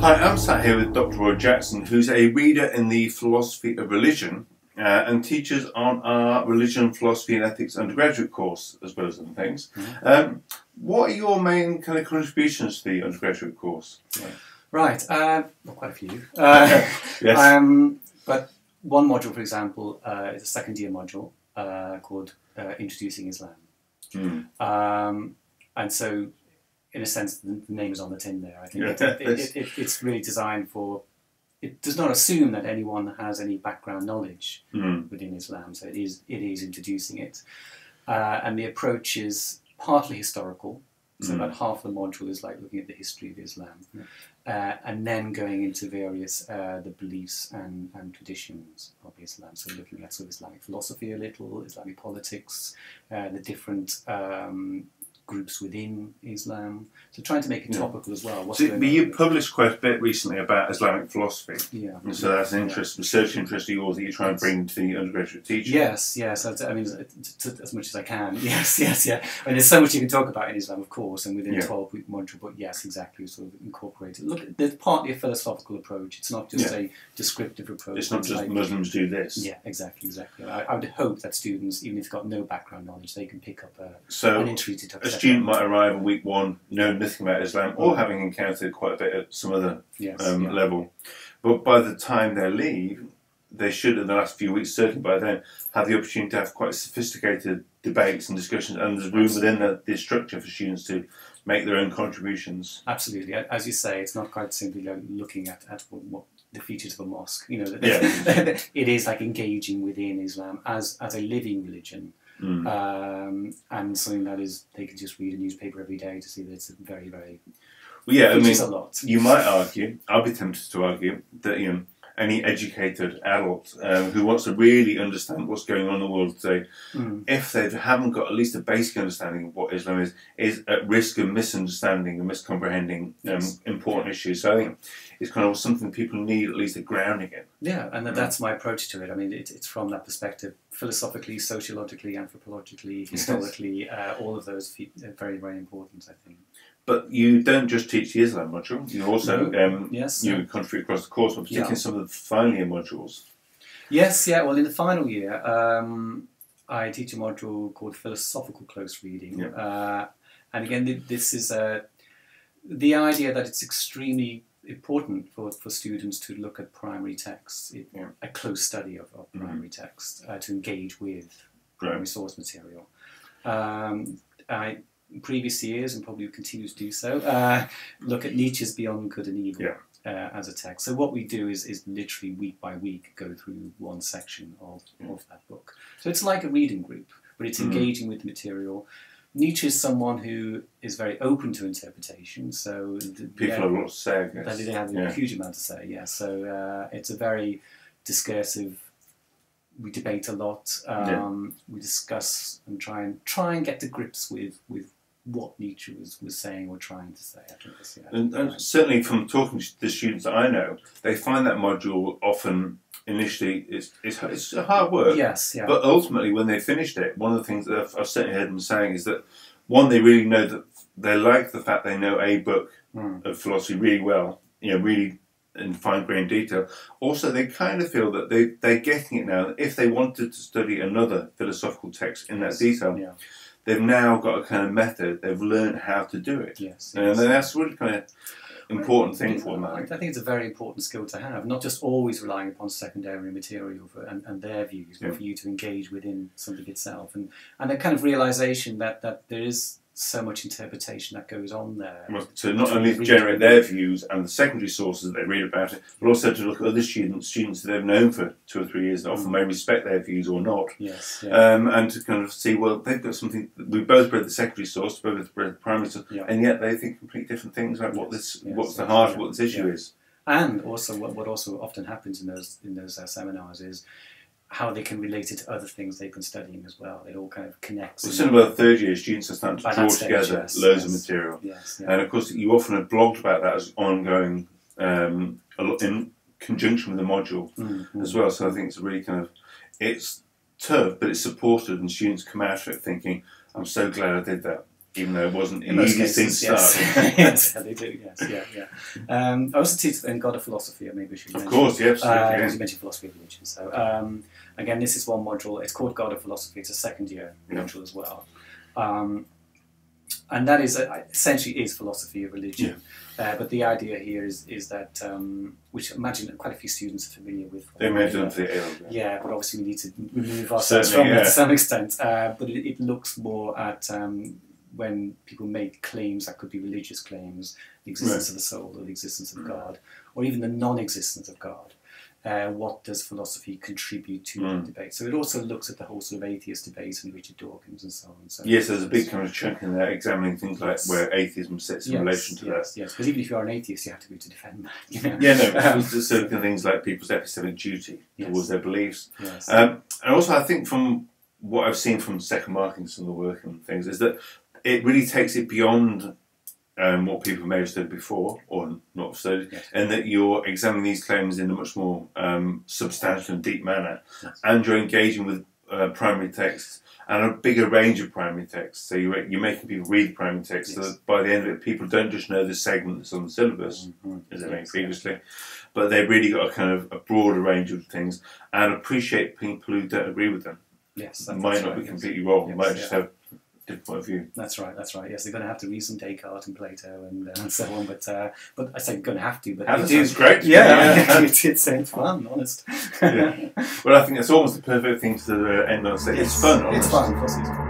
Hi, I'm sat here with Dr. Roy Jackson, who's a reader in the philosophy of religion and teaches on our religion, philosophy and ethics undergraduate course, as well as other things. What are your main kind of contributions to the undergraduate course? Right, well, quite a few. Yes. But one module, for example, is a second year module called Introducing Islam. And so, in a sense, the name is on the tin there. I think it's really designed for, it does not assume that anyone has any background knowledge within Islam, so it is introducing it. And the approach is partly historical, so about half the module is like looking at the history of Islam, and then going into various the beliefs and traditions of Islam. So looking at sort of Islamic philosophy a little, Islamic politics, the different groups within Islam. So trying to make it topical as well. So you published quite a bit recently about Islamic philosophy. Yeah. And so that's an interest, research interest of yours that you try and bring to the undergraduate teaching. Yes. I mean, as much as I can. Yes. I mean, there's so much you can talk about in Islam, of course, and within a 12-week module. But yes, exactly, sort of incorporate it. Look, there's partly a philosophical approach. It's not just a descriptive approach. It's not just like, Muslims do this. Yeah, exactly. I would hope that students, even if they've got no background knowledge, they can pick up an introductory text. A student might arrive at week one, know nothing about Islam, or having encountered quite a bit at some other level. But by the time they leave, they should, in the last few weeks, certainly by then, have the opportunity to have quite sophisticated debates and discussions, and there's room within the structure for students to make their own contributions. Absolutely. As you say, it's not quite simply like looking at what the features of a mosque. You know, it is like engaging within Islam as a living religion. And something that is, they can just read a newspaper every day to see that it's very, very... Well, yeah, I mean, a lot. You might argue, I'll be tempted to argue, that any educated adult who wants to really understand what's going on in the world today, if they haven't got at least a basic understanding of what Islam is at risk of misunderstanding and miscomprehending important issues. So I think it's kind of something people need at least a grounding in. Yeah, and that's my approach to it. I mean, it's from that perspective, philosophically, sociologically, anthropologically, historically, all of those are very, very important, I think. But you don't just teach the Islam module, you also you contribute across the course, but particularly in some of the final year modules. Yes, well, in the final year, I teach a module called Philosophical Close Reading. And again, this is the idea that it's extremely important for students to look at primary texts, a close study of primary text, to engage with primary source material. In previous years, and probably continue to do so, look at Nietzsche's Beyond Good and Evil as a text. So what we do is literally week by week go through one section of that book. So it's like a reading group, but it's engaging with the material. Nietzsche is someone who is very open to interpretation, so people have a lot to say, I guess. They have a huge amount to say, So it's a very discursive. We debate a lot. We discuss and try and get to grips with what Nietzsche was saying or trying to say. I think that's, and certainly from talking to the students that I know, they find that module often initially it's hard work. But ultimately, when they finished it, one of the things that I've certainly heard them saying is that one, they really know that they like the fact they know a book of philosophy really well. Really in fine-grained detail. Also, they kind of feel that they're getting it now. If they wanted to study another philosophical text in that detail, they've now got a kind of method. They've learned how to do it. And that's really kind of important thing for them. I think it's a very important skill to have, not just always relying upon secondary material and their views, but for you to engage within something itself. And a kind of realisation that there is so much interpretation that goes on there. So not only generate their views and the secondary sources that they read about it, but also to look at other students that they've known for 2 or 3 years that often may respect their views or not. And to kind of see, well, they've got something, we both read the secondary source, both read the primary source, and yet they think completely different things about what's the heart of what this issue is. And also, what also often happens in those seminars is how they can relate it to other things they've been studying as well. It all kind of connects. Well, some of our third year students are starting to draw together loads of material. And of course, you often have blogged about that as ongoing, a lot in conjunction with the module as well. So I think it's really kind of, it's tough, but it's supported, and students come out of it thinking, I'm so glad I did that. even though it wasn't the easiest thing to start. Yes, they do. Yes, I also teach in God of Philosophy. Maybe we should. Of course, yes. You mentioned philosophy of religion. So again, this is one module. It's called God of Philosophy. It's a second-year module as well. And that is essentially is philosophy of religion. But the idea here is that, which I imagine quite a few students are familiar with. They may have done for the A-level. Yeah, but obviously we need to remove ourselves from it to some extent. But it looks more at when people make claims that could be religious claims, the existence of the soul or the existence of God, or even the non-existence of God. What does philosophy contribute to the debate? So it also looks at the whole sort of atheist debate and Richard Dawkins and so on. So yes, there's a big kind of chunk in there examining things like where atheism sits in relation to that. Yes, because even if you are an atheist, you have to be to defend that. You know? Yeah, no, there's certain things like people's epistemic duty towards their beliefs. Yes. And also, I think from what I've seen from second marking some of the work and things is that it really takes it beyond what people may have studied before or not studied, and that you're examining these claims in a much more substantial and deep manner, and you're engaging with primary texts and a bigger range of primary texts. So you're making people read primary texts, so that by the end of it, people don't just know the segment that's on the syllabus, as they made previously, but they've really got a kind of a broader range of things and appreciate people who don't agree with them. Yes, that might not be completely wrong. Might just have different point of view. That's right. Yes, they're going to have to read some Descartes and Plato and so on. But I say going to have to. But that sounds great. Yeah, it's fun, honest. Well, I think that's almost the perfect thing to end on. It's fun. It's fun. Of course, it's fun.